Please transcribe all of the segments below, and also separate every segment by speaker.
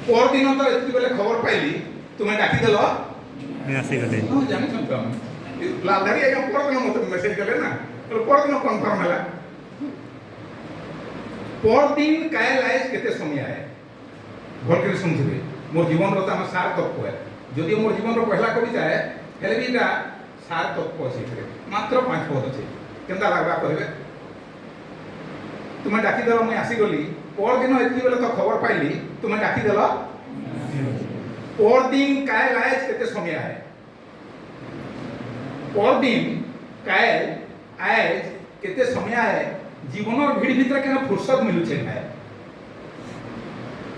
Speaker 1: पर दिन तो एति बेले खबर पाइली तुम्हें डाकी देलो
Speaker 2: मैं आसी गले
Speaker 1: हां जानि छन हम लालधारी आगे पर दिन मते मैसेज कले ना तो पर दिन कंफर्म हला पर दिन काय लाइज केते समय आए भल के सुनथिबे मोर जीवन रो त हम सार्थक है जदि मोर जीवन रो पहला कविता है हेले भी इटा सार्थक छै मात्र 5 पद छै केनता लागबा कहबे तुम्हें डाकी देलो मैं आसी गली पर दिन एति बेले तो खबर पाइली तुम्हें डाकी देलो पर दिन काय लाइज केते समय आए पर दिन काय आइज केते समय आए जीवनर भीड़ भीतर केना फुर्सत मिलु छै काय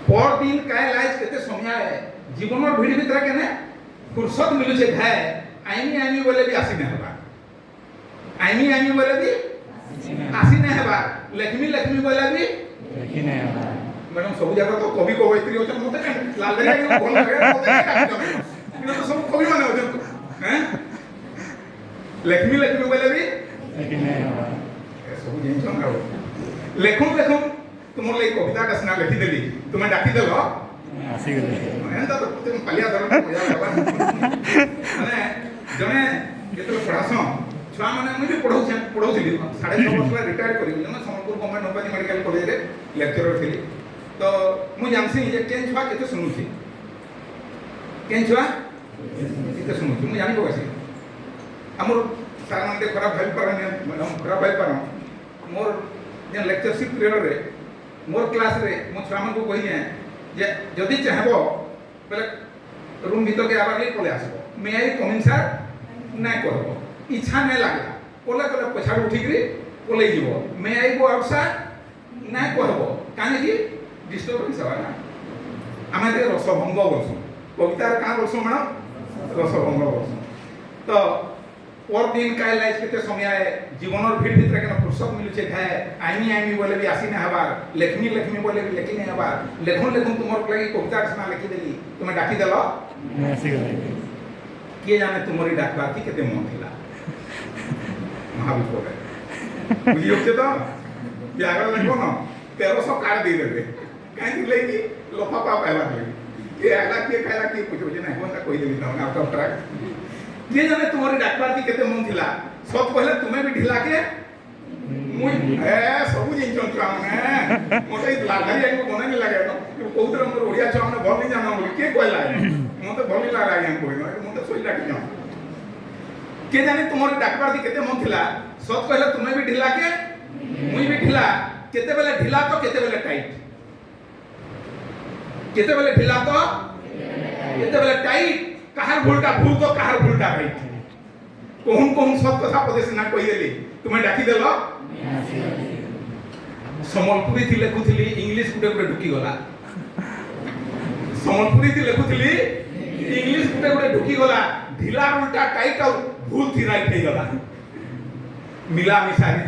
Speaker 1: पर दिन काय लाइज केते समय आए जीवनर भीड़ भीतर केना फुर्सत मिलु छै काय आइनी आइनी बोले भी आसी नै हबा आइनी आइनी बोले भी आसी नै हबा लक्ष्मी लक्ष्मी बोले भी
Speaker 2: लेकिन है
Speaker 1: मैडम सब जगह तो कवि कवयित्री होचन मते लाल दरिया के बोल लगे मते इनो तो सब कवि माने होचन हैं लक्ष्मी लक्ष्मी बोले भी
Speaker 2: लेकिन है
Speaker 1: सब जिन छन आ लेखुन लेखुन तुम ले कविता का सुना लिखि देली तुम्हें डाकी देलो
Speaker 2: आसी गले
Speaker 1: एंता तो तुम पलिया धरन मजा लेबा माने जने जेतले पढासो छुआ माने मुझे पढ़ौथिली 6.5 वर्ष रिटायर करी मैं Sambalpur government homeopathy medical college रे लेक्चरर थिली तो मु जानसी जे केन छुआ केते सुनुथि केन छुआ केते सुनुथि मु जानि बगासी हमर सार माने खराब भाई परने मैडम खराब भाई पर मोर जे लेक्चरशिप पीरियड रे मोर क्लास रे मु छुआ मन को कहि जे जे जदि चाहबो पहले रूम भीतर के आबार ले पले आसबो मे आई कमिंग सर नै कहबो इच्छा नहीं लागला कोले कोले पछाड़ उठी करी कोले जीवो मैं आई गो आउटसाइड ना कहबो काने की डिस्टर्बेंस हवा ना आमे ते रसभंग बोलसु कविता का बोलसु मैडम रसभंग बोलसु तो और दिन काय लाइज केते समय आए जीवनर भीड़ भीतर केना फुर्सत मिलु छे खाए आइनी आइनी बोले भी आसी ना हबार लक्ष्मी लक्ष्मी बोले भी लेकिन नहीं हबार लेखन लेखन तुमर लगी कविता सुना लिखि देली तुमे डाकी देलो
Speaker 2: मैं आसी गले
Speaker 1: के जाने तुमरी डाकबा की केते मन थिला महाविद्यालय बुझी होचे तो ब्यागर लगबो न 1300 कार्ड दे देबे काहे दिले कि लफाफा पाइबा लगे के आला के खाइला के पूछो जे नहीं होता कोई देबी ना आउट ऑफ ट्रैक के जाने तुम्हारी डाकबार की केते मन थिला सब पहले तुम्हें भी ढिला के मुई ए सब जिन चन छुआ माने मोटे लागाई आको बने नहीं लागे तो कोउतर हमर ओडिया छुआ माने भल नहीं जाना बोली के कहला मते भल नहीं लागा या कोई मते सोई डाकी जाओ के जाने तुम्हारी डाकबार की केते मन थिला सब कहले तुम्हें भी ढिला के मुई भी ढिला केते बेले ढिला तो केते बेले टाइट केते बेले ढिला तो केते बेले टाइट कहार भूलटा भूल तो कहार भूलटा राइट कोहुन कोहुन सब कथा पदेश ना कहि देली तुम्हें डाकी देलो समलपुरी थी लेखुथिली इंग्लिश गुटे गुटे ढुकी गला समलपुरी थी लेखुथिली इंग्लिश गुटे गुटे ढुकी गला ढिला उल्टा टाइट और भूल थी राइट नहीं गला मिला मिसारी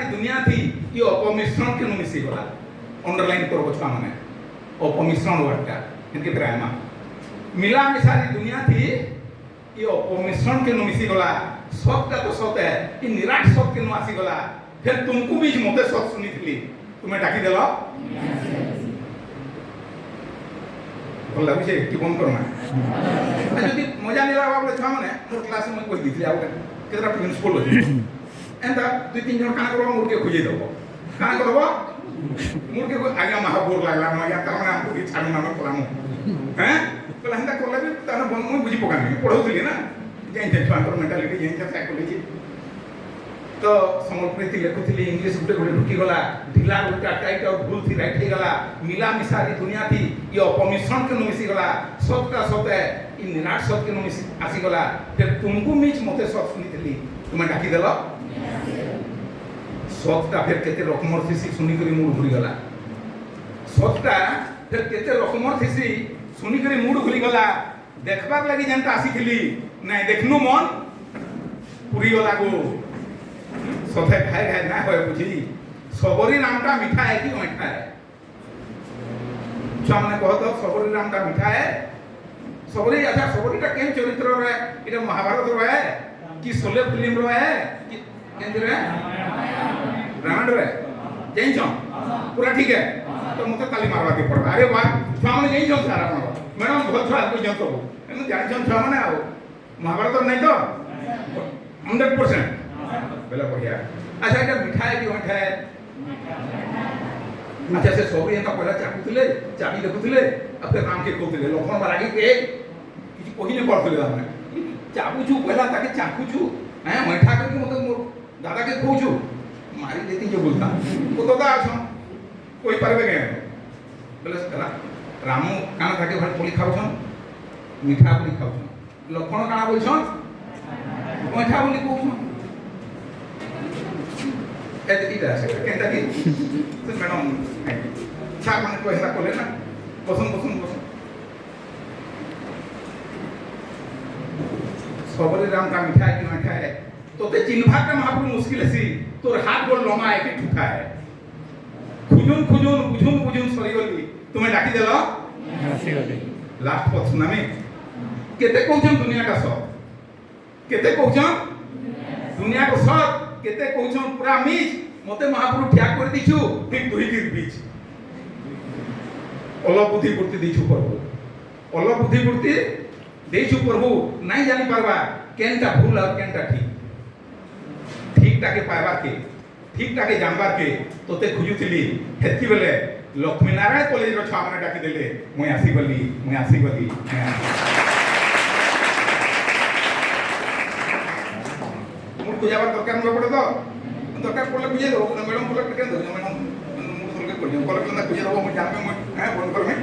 Speaker 1: दुनिया थी ये अपमिश्रण के मिसी गला अंडरलाइन करबो छुआ माने अपमिश्रण वर्डटा इनके ड्रामा मिला मिसारी दुनिया थी ये अपमिश्रण के मिसी गला सबका तो सत है ये निराट सत के आसी गला फिर तुमको भी मते सत सुनी थी तुम्हें डाकी देलो भल लागुचे कि बंद करमा जदि मजा नहीं लागबा बोले छुआ माने मोर क्लास में कोई दिथले आउ केतरा प्रिंसिपल हो एंता दुई तीन जन काना करबो मुरके खोजे देबो काना करबो मुरके को आगे महापुर लागला न या तमना हमको छाड़ू नाम पलामु हैं पला हंदा कोला भी ताना बन मुई बुझी पकानी पढौथली ना जेन जे छुआंकर मेंटालिटी जेन जे साइकोलॉजी तो समलपुरी थी लेखुथली इंग्लिश गुटे गुटे ढुकी गला ढिला उल्टा टाइट और भूल थी राइट ही गला मिला मिसारी दुनिया थी ये अपमिश्रण के मिसी गला सत का सत है इ निराट सत के मिसी आसी गला फिर तुमको मीच मते सत सुनीथली तुम्हें डाकी देलो सतटा फिर केते रकमर थिसी सुनी करी मूड घुरी गला सतटा फिर केते रकमर थिसी सुनी करी मूड घुरी गला देखबार लगी जेनता आसीथली नै देखनु मन पुरी गला गो सथे खाए खाए ना होय बुझी सबरी नामटा मीठा है कि मीठा है छुआ माने कहत सबरी नामटा मीठा है सबरी अच्छा सबरीटा केन चरित्र रे इटा महाभारत रे है कि सोले फिल्म रे है कि केन रे रामायण रे जैन छो पूरा ठीक है तो मते ताली मारवा के पड़बा अरे वाह छुआ माने नहीं छन सारा अपन मैडम बहुत छुआ को जंत हो एनु जानि छन छुआ माने आओ महाभारत नहीं तो 100% बेला बढ़िया अच्छा এটা মিঠাই কি মিঠাই अच्छा से सब एंता पहला चाकुले चाबी देखुले अब फिर राम के कहते लक्ष्मण बारागी के किसी कोही ने पड़ते हमने चाबुछु पहला ताके चाकुछु हैं मैठा करके मत मोर दादा के कहूछु मारी देती जो बोलता वो तो दा छ कोई परबे के बोले कला रामू काना थाके भाई पोली खाउछन मीठा पोली खाउछन लक्ष्मण काना बोलछन मैठा बोली कहउछन ए इटा से केनता की तो मैडम छा माने को ऐसा कोले ना पसंद सबरे राम का मिठाई की मिठाई है तो ते चिन्हवा के महापुर मुश्किल है सी तोर हाथ गोल लमा है कि ठुका है खुजुन बुझुन सरी गली तुम्हें डाकी देलो
Speaker 2: ଆସିଗଲି
Speaker 1: लास्ट पथ सुनामी केते कहछन दुनिया का सब केते कहछन दुनिया को सब केते कहछन पूरा मिज मते महापुर ठिया कर दिछु ठीक दुई तीर बीच अल बुद्धि पूर्ति दिछु प्रभु अल बुद्धि पूर्ति देछु प्रभु नहीं जानि पारबा केनटा भूल और केनटा ठीक टाके पाइबा के ठीक टाके जानबार के तोते खुजुतिली हेतकी बेले लक्ष्मी नारायण कॉलेज रो छा माने डाकी देले मैं आसी गली मोर पूजाबार दरकार न पड़े तो दरकार पड़ले पूजे दो मैडम बोले के दो मैडम मोर सरके कर दो बोले के पूजे दो मैं जान में मैं बंद कर में